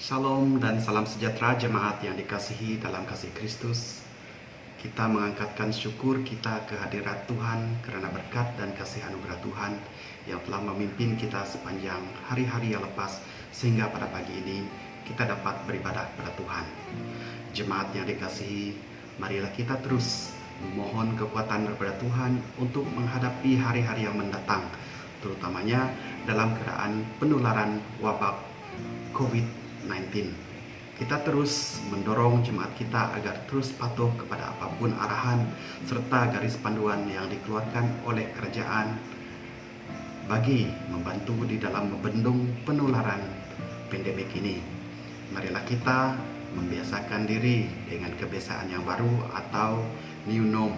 Shalom dan salam sejahtera jemaat yang dikasihi dalam kasih Kristus. Kita mengangkatkan syukur kita ke hadirat Tuhan karena berkat dan kasih anugerah Tuhan yang telah memimpin kita sepanjang hari-hari yang lepas sehingga pada pagi ini kita dapat beribadah kepada Tuhan. Jemaat yang dikasihi, marilah kita terus memohon kekuatan daripada Tuhan untuk menghadapi hari-hari yang mendatang, terutamanya dalam keadaan penularan wabak COVID-19. Kita terus mendorong jemaat kita agar terus patuh kepada apapun arahan serta garis panduan yang dikeluarkan oleh kerajaan bagi membantu di dalam membendung penularan pandemik ini. Marilah kita membiasakan diri dengan kebiasaan yang baru atau new norm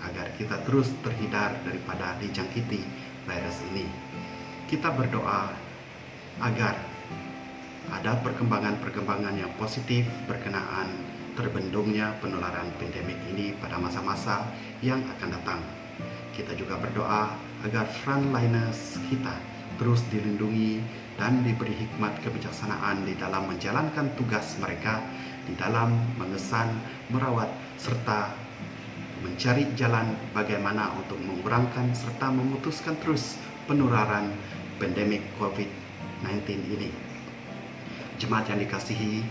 agar kita terus terhindar daripada dijangkiti virus ini. Kita berdoa agar ada perkembangan-perkembangan yang positif berkenaan terbendungnya penularan pandemik ini pada masa-masa yang akan datang. Kita juga berdoa agar frontliners kita terus dilindungi dan diberi hikmat kebijaksanaan di dalam menjalankan tugas mereka di dalam mengesan, merawat, serta mencari jalan bagaimana untuk mengurangkan serta memutuskan terus penularan pandemik COVID-19 ini. Jemaat yang dikasihi,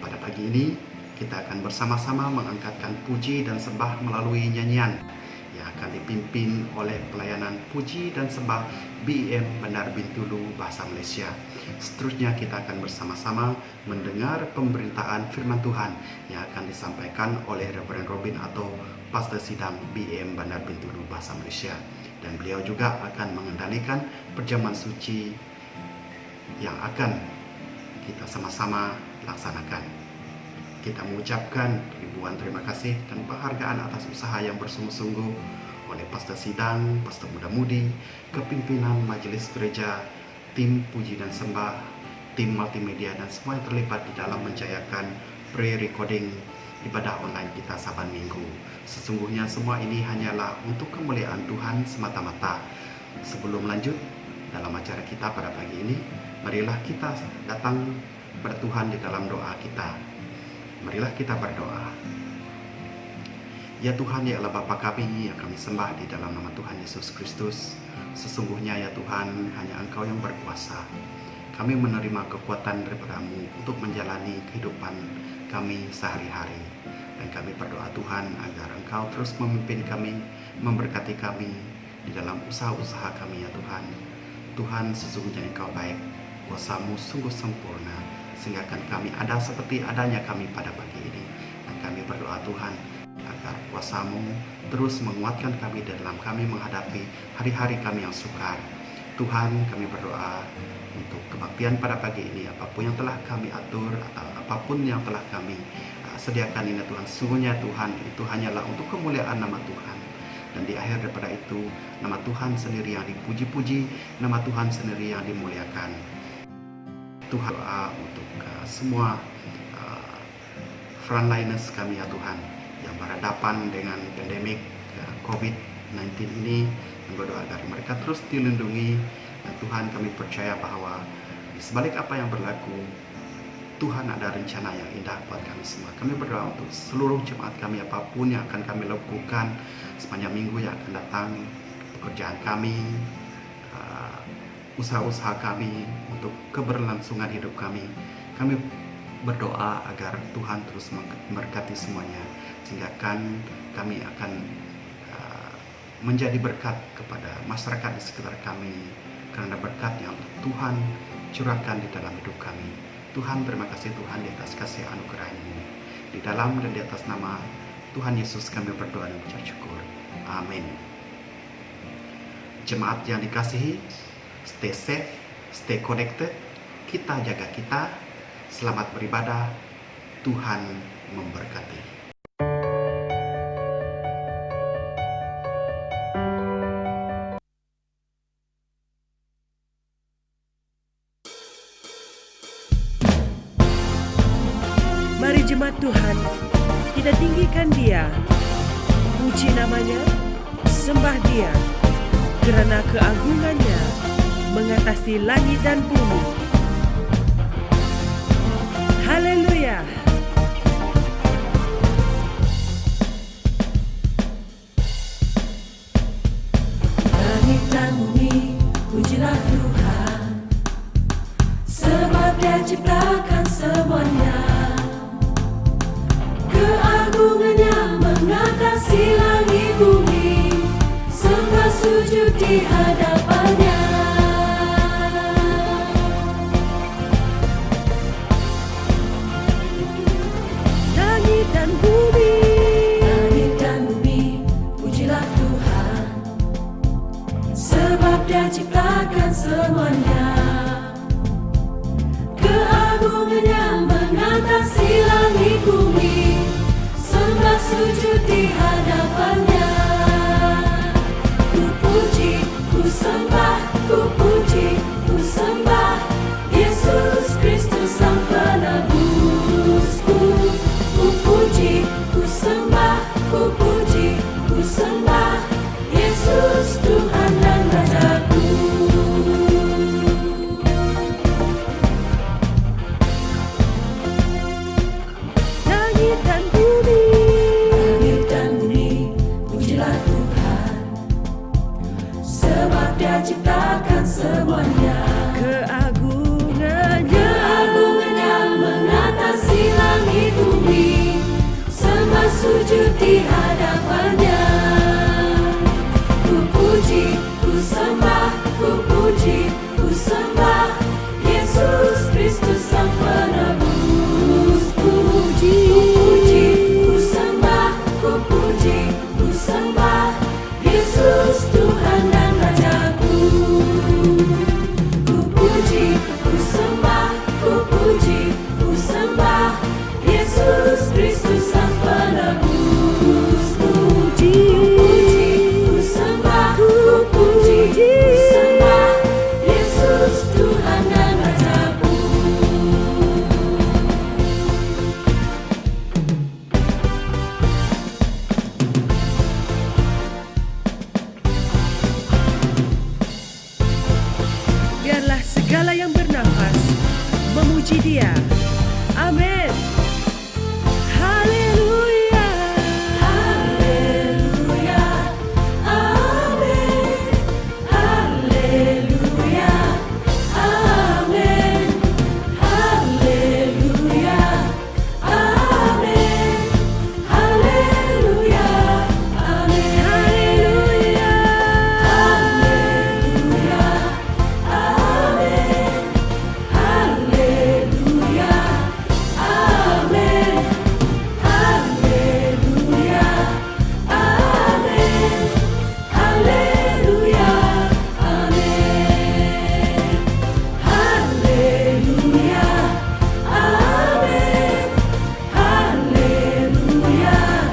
pada pagi ini kita akan bersama-sama mengangkatkan puji dan sembah melalui nyanyian yang akan dipimpin oleh pelayanan puji dan sembah BEM Bandar Bintulu Bahasa Malaysia. Seterusnya kita akan bersama-sama mendengar pemberitaan firman Tuhan yang akan disampaikan oleh Reverend Robin atau Pastor Sidang BEM Bandar Bintulu Bahasa Malaysia. Dan beliau juga akan mengendalikan perjamuan suci yang akan kita sama-sama laksanakan. Kita mengucapkan ribuan terima kasih dan penghargaan atas usaha yang bersungguh-sungguh oleh Pastor Sidang, Pastor Muda-Mudi, kepimpinan Majelis Gereja, tim puji dan sembah, tim multimedia dan semua yang terlibat di dalam menjayakan pre-recording ibadah online kita Saban Minggu. Sesungguhnya semua ini hanyalah untuk kemuliaan Tuhan semata-mata. Sebelum lanjut dalam acara kita pada pagi ini, marilah kita datang kepada Tuhan di dalam doa kita. Marilah kita berdoa. Ya Tuhan, ya Allah Bapa kami yang kami sembah di dalam nama Tuhan Yesus Kristus. Sesungguhnya ya Tuhan, hanya Engkau yang berkuasa. Kami menerima kekuatan daripada-Mu untuk menjalani kehidupan kami sehari-hari. Dan kami berdoa Tuhan agar Engkau terus memimpin kami, memberkati kami di dalam usaha-usaha kami ya Tuhan. Tuhan, sesungguhnya Engkau baik, kuasa-Mu sungguh sempurna, sehingga kami ada seperti adanya kami pada pagi ini. Dan kami berdoa Tuhan agar kuasa-Mu terus menguatkan kami dalam kami menghadapi hari-hari kami yang sukar. Tuhan, kami berdoa untuk kebaktian pada pagi ini, apapun yang telah kami atur atau apapun yang telah kami sediakan ini Tuhan, sesungguhnya Tuhan itu hanyalah untuk kemuliaan nama Tuhan. Dan di akhir daripada itu, nama Tuhan sendiri yang dipuji-puji, nama Tuhan sendiri yang dimuliakan. Tuhan, doa untuk semua frontliners kami ya Tuhan, yang berhadapan dengan pandemik COVID-19 ini, dan berdoa agar mereka terus dilindungi. Dan Tuhan, kami percaya bahwa di sebalik apa yang berlaku, Tuhan ada rencana yang indah buat kami semua. Kami berdoa untuk seluruh jemaat kami, apapun yang akan kami lakukan sepanjang minggu yang akan datang, pekerjaan kami, usaha-usaha kami, untuk keberlangsungan hidup kami. Kami berdoa agar Tuhan terus memberkati semuanya, sehingga kami akan menjadi berkat kepada masyarakat di sekitar kami, karena berkat yang Tuhan curahkan di dalam hidup kami. Tuhan, terima kasih Tuhan di atas kasih anugerah-Mu. Di dalam dan di atas nama Tuhan Yesus kami berdoa dan mengucap syukur. Amin. Jemaat yang dikasihi, stay safe, stay connected. Kita jaga kita. Selamat beribadah. Tuhan memberkati. Mari jemaat Tuhan, kita tinggikan Dia, puji namanya, sembah Dia, kerana keagungannya mengatasi langit dan bumi. dia. Langit dan bumi, pujilah Tuhan, sebab Dia ciptakan semuanya. Keagungannya mengatasi langit bumi, sembah sujud di hadapannya. Langit dan bumi, Langit dan bumi, pujilah Tuhan, sebab Dia ciptakan semuanya. Keagungannya mengatasi langit bumi, sembah sujud di hadapannya. Ku puji, ku sembah, ku puji, ku sembah Yesus Kristus Sang Penebusku. Ku puji, ku sembah, ku puji, ku sembah Yesus Tuhan dan Rajaku. langit dan bumi, Langit dan bumi, pujilah Tuhan, sebab Dia ciptakan semuanya. keagungannya Keagungannya mengatasi langit bumi, sembah sujud di hadapannya. Ku puji, ku sembah, ku puji, ku sembah Yesus Kristus Sang Penebus. Ku puji, ku sembah, ku puji, ku sembah Yesus Tuhan dan Rajaku. Ku puji, ku sembah, ku puji, ku sembah Yesus Kristus Sang Penebus. Ku puji, ku sembah, ku puji, ku sembah Yesus Tuhan dan Rajaku. biarlah segala yang bernafas memuji dia. Amin. Haleluya. Haleluya, amin. Haleluya, amin. Haleluya, amin. Haleluya, amin. Haleluya. Haleluya, amin. Haleluya, amin. Haleluya, amin. Haleluya, amin. Haleluya, amin. Haleluya,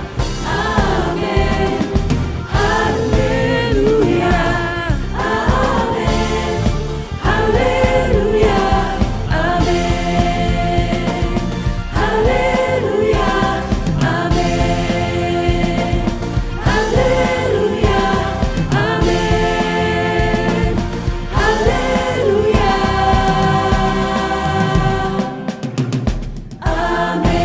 amin. Haleluya, amin. Haleluya, amin. Haleluya, amin. Haleluya, amin.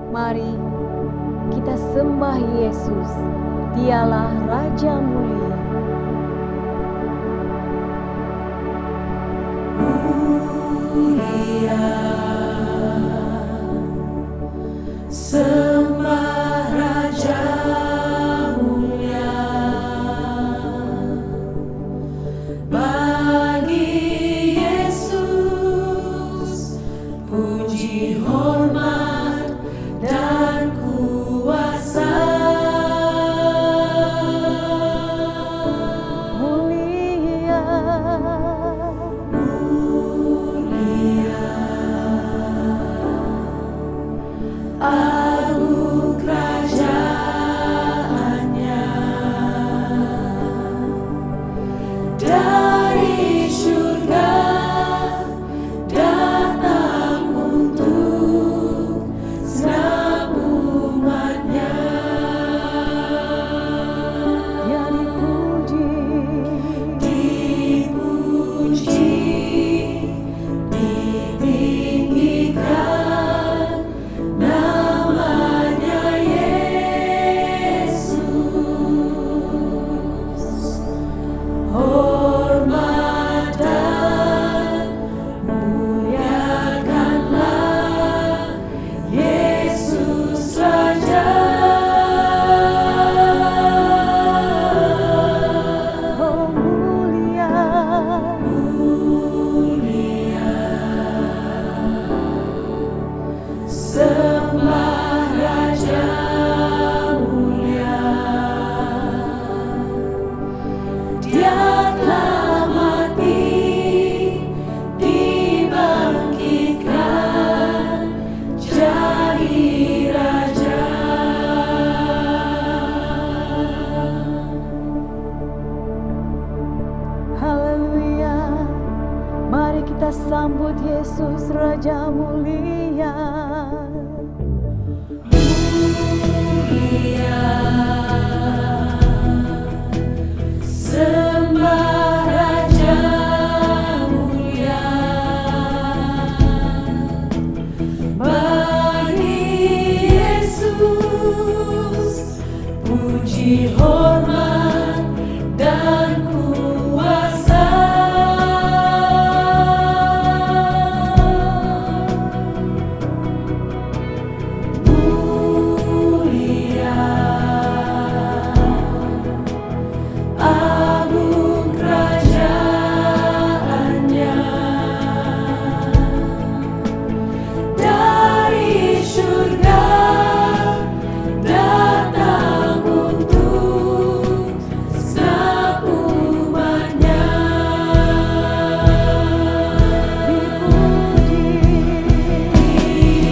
Mari kita sembah Yesus, Dialah Raja mulia. Mulia, sembah Raja mulia. Bagi Yesus puji, hormat dan kuasa. Mulia, Mulia, agung kerajaannya. Yesus Raja mulia. Sembah Raja mulia, bagi Yesus puji hormat dan kuasa. Mulia, agung kerajaannya, dari surga datang untuk setiap umatnya.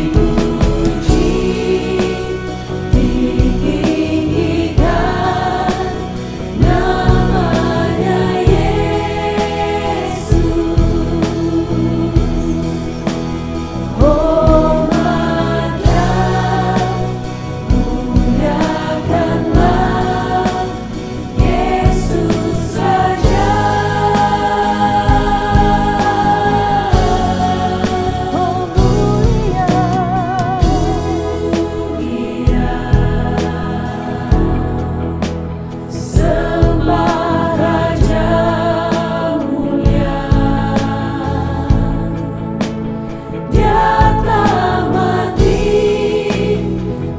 Dipuji, ditinggikan namanya Yesus. Hormatlah, muliakanlah Yesus Raja. Oh mulia, Sembah Raja mulia, Dia telah mati,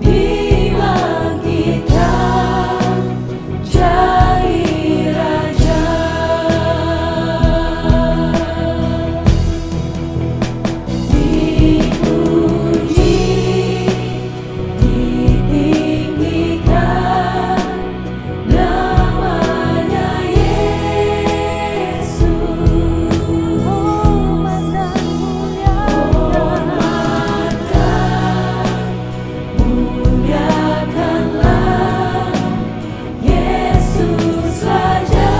dibangkitkan jadi Raja. Dipuji, ditinggikan namanya Yesus. hormat dan muliakan Muliakanlah Yesus Raja.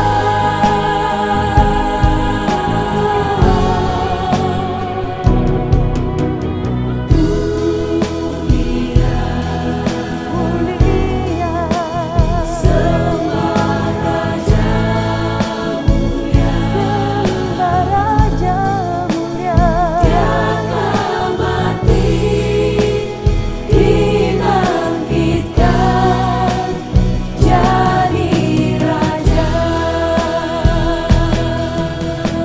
mulia. Sembah Raja mulia, Sembah Raja mulia. Dia telah mati, dibangkitkan jadi Raja.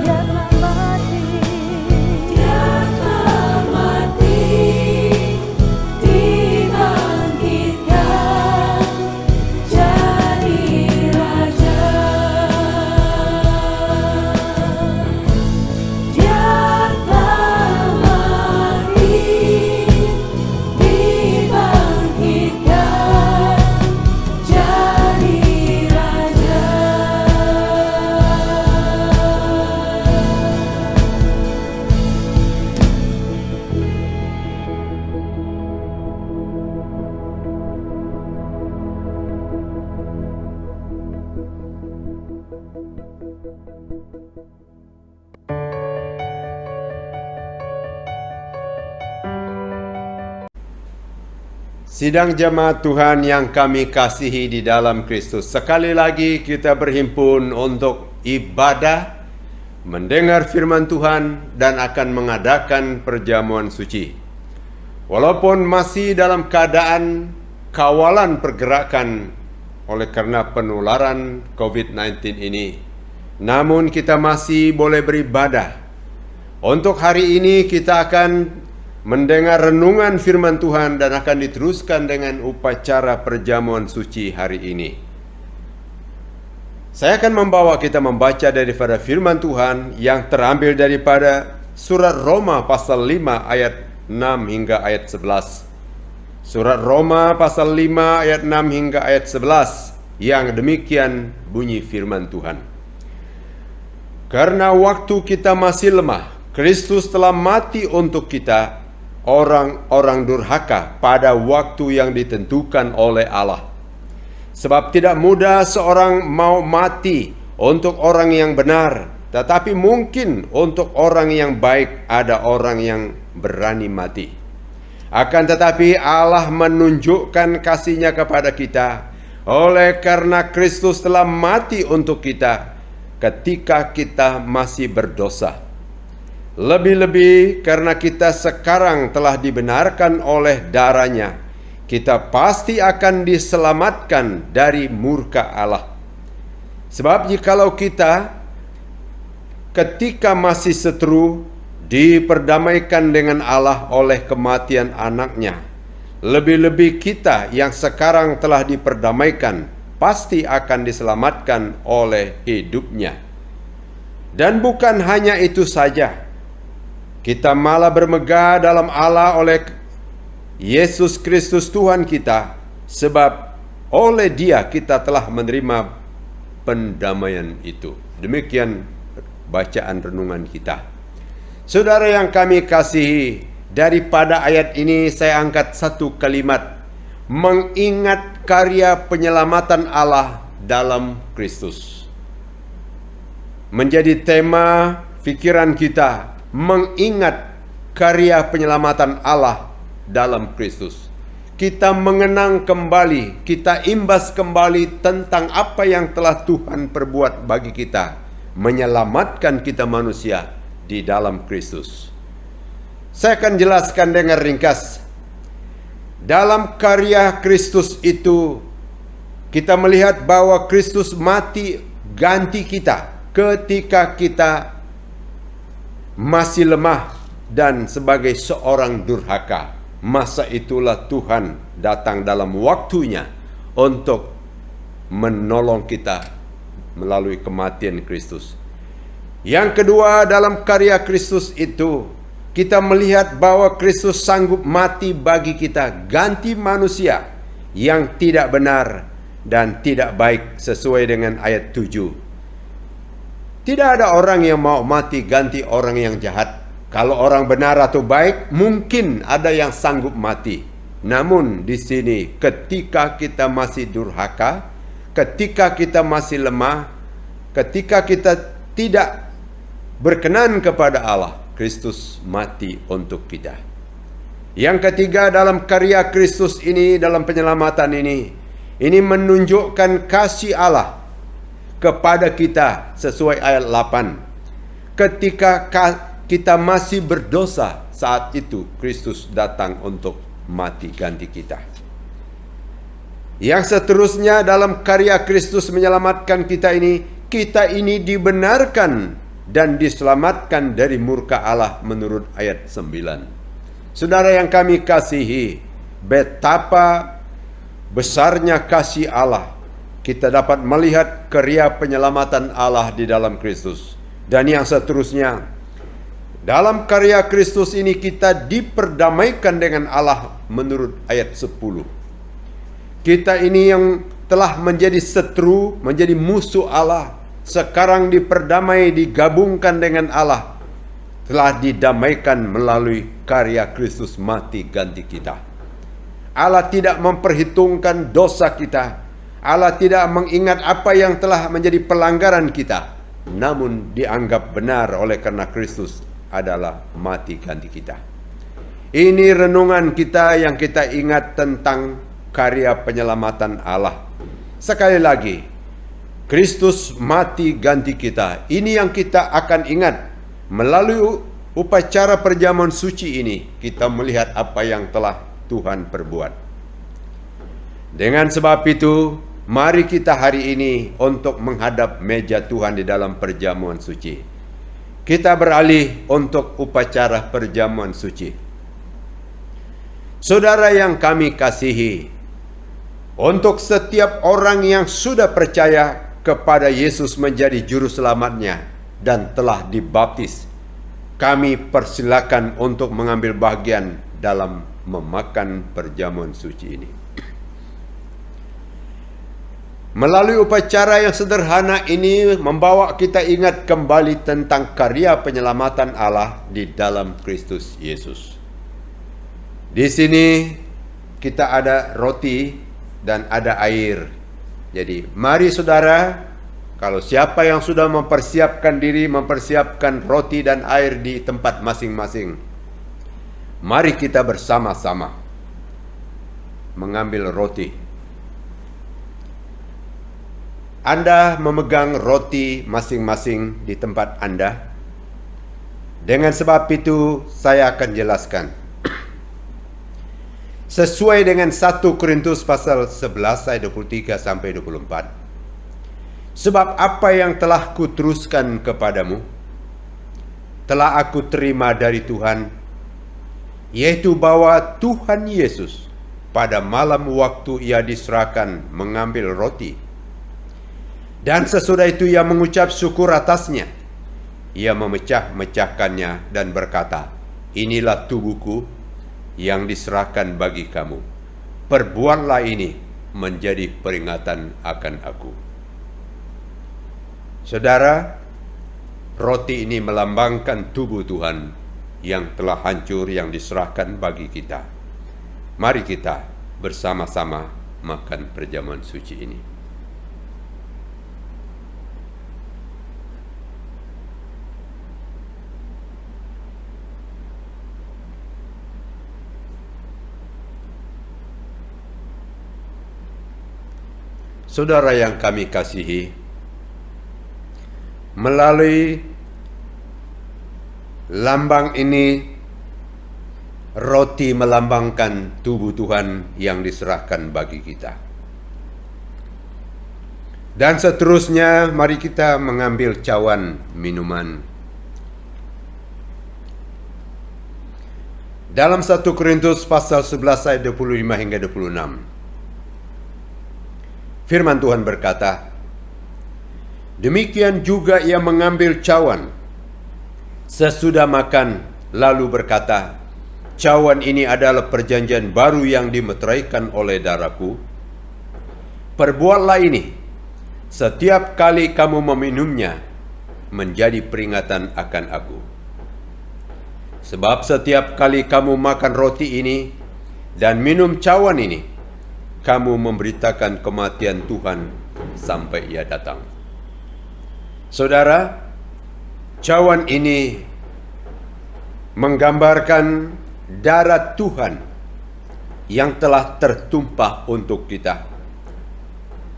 Dia telah mati, Dia telah mati, dibangkitkan jadi Raja. Dia telah mati, dibangkitkan jadi Raja. Sidang jemaat Tuhan yang kami kasihi di dalam Kristus, sekali lagi kita berhimpun untuk ibadah, mendengar firman Tuhan, dan akan mengadakan perjamuan suci. Walaupun masih dalam keadaan kawalan pergerakan oleh karena penularan COVID-19 ini, namun kita masih boleh beribadah. Untuk hari ini kita akan mendengar renungan firman Tuhan dan akan diteruskan dengan upacara perjamuan suci hari ini. Saya akan membawa kita membaca daripada firman Tuhan yang terambil daripada surat Roma pasal 5 ayat 6 hingga ayat 11. Surat Roma pasal 5 ayat 6 hingga ayat 11 yang demikian bunyi firman Tuhan. Karena waktu kita masih lemah, Kristus telah mati untuk kita, orang-orang durhaka, pada waktu yang ditentukan oleh Allah. Sebab tidak mudah seorang mau mati untuk orang yang benar, Tetapi mungkin untuk orang yang baik ada orang yang berani mati. Akan tetapi Allah menunjukkan kasih-Nya kepada kita oleh karena Kristus telah mati untuk kita ketika kita masih berdosa. Lebih-lebih karena kita sekarang telah dibenarkan oleh darah-Nya, kita pasti akan diselamatkan dari murka Allah. Sebab jikalau kita ketika masih seteru diperdamaikan dengan Allah oleh kematian anaknya, lebih-lebih kita yang sekarang telah diperdamaikan pasti akan diselamatkan oleh hidupnya. Dan bukan hanya itu saja, kita malah bermegah dalam Allah oleh Yesus Kristus Tuhan kita, sebab oleh Dia kita telah menerima pendamaian itu. Demikian bacaan renungan kita. Saudara yang kami kasihi, daripada ayat ini saya angkat satu kalimat, mengingat karya penyelamatan Allah dalam Kristus. Menjadi tema pikiran kita, mengingat karya penyelamatan Allah dalam Kristus. Kita mengenang kembali, kita imbas kembali tentang apa yang telah Tuhan perbuat bagi kita, menyelamatkan kita manusia di dalam Kristus. Saya akan jelaskan dengan ringkas. Dalam karya Kristus itu, kita melihat bahwa Kristus mati ganti kita ketika kita masih lemah dan sebagai seorang durhaka. Masa itulah Tuhan datang dalam waktunya untuk menolong kita melalui kematian Kristus. Yang kedua, dalam karya Kristus itu, kita melihat bahwa Kristus sanggup mati bagi kita, ganti manusia yang tidak benar dan tidak baik sesuai dengan ayat 7. Tidak ada orang yang mau mati ganti orang yang jahat. Kalau orang benar atau baik, mungkin ada yang sanggup mati. Namun di sini ketika kita masih durhaka, ketika kita masih lemah, ketika kita tidak berkenan kepada Allah, Kristus mati untuk kita. Yang ketiga, dalam karya Kristus ini, dalam penyelamatan ini menunjukkan kasih Allah kepada kita sesuai ayat 8. Ketika kita masih berdosa, saat itu Kristus datang untuk mati ganti kita. Yang seterusnya, dalam karya Kristus menyelamatkan kita ini dibenarkan dan diselamatkan dari murka Allah menurut ayat 9. Saudara yang kami kasihi, betapa besarnya kasih Allah. Kita dapat melihat karya penyelamatan Allah di dalam Kristus. Dan yang seterusnya, dalam karya Kristus ini kita diperdamaikan dengan Allah menurut ayat 10. Kita ini yang telah menjadi seteru, menjadi musuh Allah, sekarang diperdamai, digabungkan dengan Allah, telah didamaikan melalui karya Kristus mati ganti kita. Allah tidak memperhitungkan dosa kita. Allah tidak mengingat apa yang telah menjadi pelanggaran kita, namun dianggap benar oleh karena Kristus adalah mati ganti kita. Ini renungan kita yang kita ingat tentang karya penyelamatan Allah. Sekali lagi, Kristus mati ganti kita. Ini yang kita akan ingat. Melalui upacara perjamuan suci ini, kita melihat apa yang telah Tuhan perbuat. Dengan sebab itu, mari kita hari ini untuk menghadap meja Tuhan di dalam perjamuan suci. Kita beralih untuk upacara perjamuan suci. Saudara yang kami kasihi, untuk setiap orang yang sudah percaya kepada Yesus menjadi juru selamatnya dan telah dibaptis, kami persilakan untuk mengambil bagian dalam memakan perjamuan suci ini. Melalui upacara yang sederhana ini membawa kita ingat kembali tentang karya penyelamatan Allah di dalam Kristus Yesus. Di sini kita ada roti dan ada air. Jadi mari saudara, Kalau siapa yang sudah mempersiapkan diri, mempersiapkan roti dan air di tempat masing-masing, mari kita bersama-sama mengambil roti. Anda memegang roti masing-masing di tempat Anda. Dengan sebab itu, saya akan jelaskan. Sesuai dengan 1 Korintus pasal 11 ayat 23 sampai 24. Sebab apa yang telah kuteruskan kepadamu, telah aku terima dari Tuhan, yaitu bahwa Tuhan Yesus pada malam waktu ia diserahkan mengambil roti. Dan sesudah itu ia mengucap syukur atasnya. Ia memecah-mecahkannya dan berkata, inilah tubuhku yang diserahkan bagi kamu. Perbuatlah ini menjadi peringatan akan aku. Saudara, roti ini melambangkan tubuh Tuhan yang telah hancur, yang diserahkan bagi kita. Mari kita bersama-sama makan perjamuan suci ini. Saudara yang kami kasihi, melalui lambang ini, roti melambangkan tubuh Tuhan yang diserahkan bagi kita. Dan seterusnya, mari kita mengambil cawan minuman. Dalam 1 Korintus pasal 11 ayat 25 hingga 26. Firman Tuhan berkata, demikian juga ia mengambil cawan sesudah makan, lalu berkata, cawan ini adalah perjanjian baru yang dimeteraikan oleh darahku. Perbuatlah ini setiap kali kamu meminumnya menjadi peringatan akan aku. Sebab setiap kali kamu makan roti ini dan minum cawan ini, kamu memberitakan kematian Tuhan sampai ia datang. Saudara, cawan ini menggambarkan darah Tuhan yang telah tertumpah untuk kita.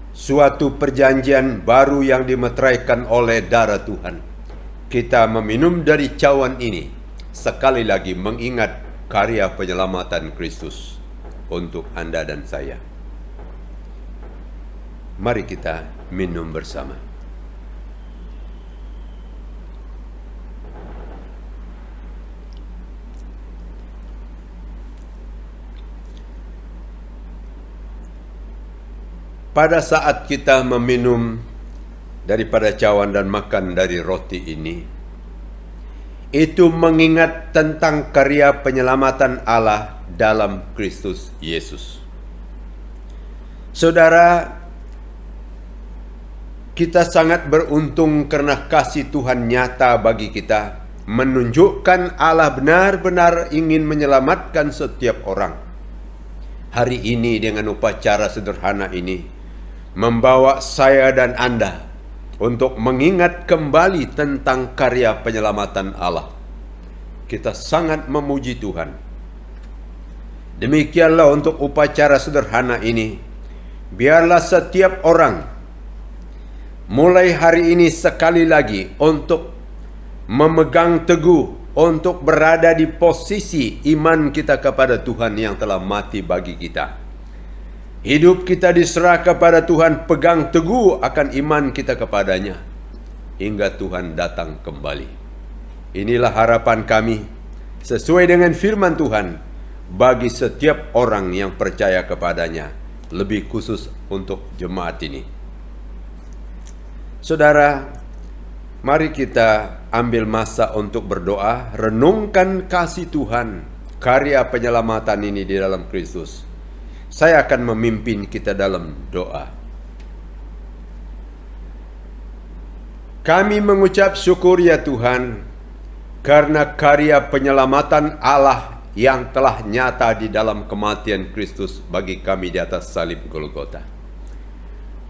Suatu perjanjian baru yang dimeteraikan oleh darah Tuhan. Kita meminum dari cawan ini sekali lagi mengingat karya penyelamatan Kristus untuk Anda dan saya. Mari kita minum bersama. Pada saat kita meminum daripada cawan dan makan dari roti ini, itu mengingat tentang karya penyelamatan Allah dalam Kristus Yesus. Saudara, kita sangat beruntung karena kasih Tuhan nyata bagi kita, menunjukkan Allah benar-benar ingin menyelamatkan setiap orang. Hari ini dengan upacara sederhana ini, membawa saya dan Anda untuk mengingat kembali tentang karya penyelamatan Allah. Kita sangat memuji Tuhan. Demikianlah untuk upacara sederhana ini. Biarlah setiap orang mulai hari ini sekali lagi untuk memegang teguh, untuk berada di posisi iman kita kepada Tuhan yang telah mati bagi kita. Hidup kita diserah kepada Tuhan, pegang teguh akan iman kita kepadanya hingga Tuhan datang kembali. Inilah harapan kami sesuai dengan firman Tuhan bagi setiap orang yang percaya kepadanya, lebih khusus untuk jemaat ini. Saudara, mari kita ambil masa untuk berdoa, renungkan kasih Tuhan, karya penyelamatan ini di dalam Kristus. Saya akan memimpin kita dalam doa. Kami mengucap syukur ya Tuhan, karena karya penyelamatan Allah yang telah nyata di dalam kematian Kristus bagi kami di atas salib Golgota.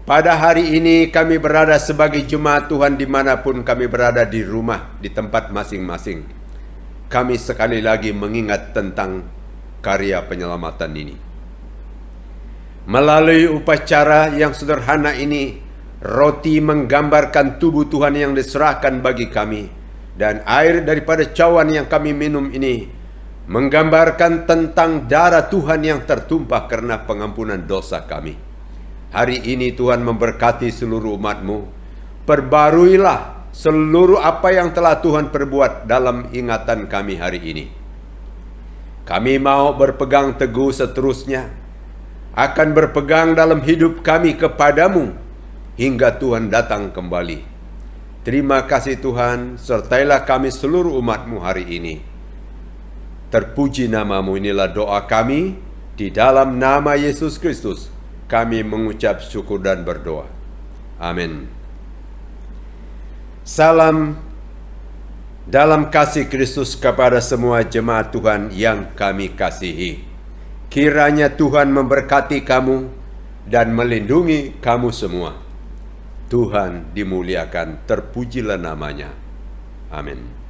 pada hari ini kami berada sebagai jemaat Tuhan dimanapun kami berada di rumah, di tempat masing-masing. Kami sekali lagi mengingat tentang karya penyelamatan ini. Melalui upacara yang sederhana ini, roti menggambarkan tubuh Tuhan yang diserahkan bagi kami, dan air daripada cawan yang kami minum ini menggambarkan tentang darah Tuhan yang tertumpah karena pengampunan dosa kami. Hari ini Tuhan memberkati seluruh umat-Mu. Perbaruilah seluruh apa yang telah Tuhan perbuat dalam ingatan kami hari ini. Kami mau berpegang teguh seterusnya, akan berpegang dalam hidup kami kepadamu hingga Tuhan datang kembali. Terima kasih Tuhan, sertailah kami seluruh umat-Mu hari ini. Terpuji nama-Mu, inilah doa kami, di dalam nama Yesus Kristus kami mengucap syukur dan berdoa. Amin. Salam dalam kasih Kristus kepada semua jemaat Tuhan yang kami kasihi. Kiranya Tuhan memberkati kamu dan melindungi kamu semua. Tuhan dimuliakan, terpujilah namanya. Amin.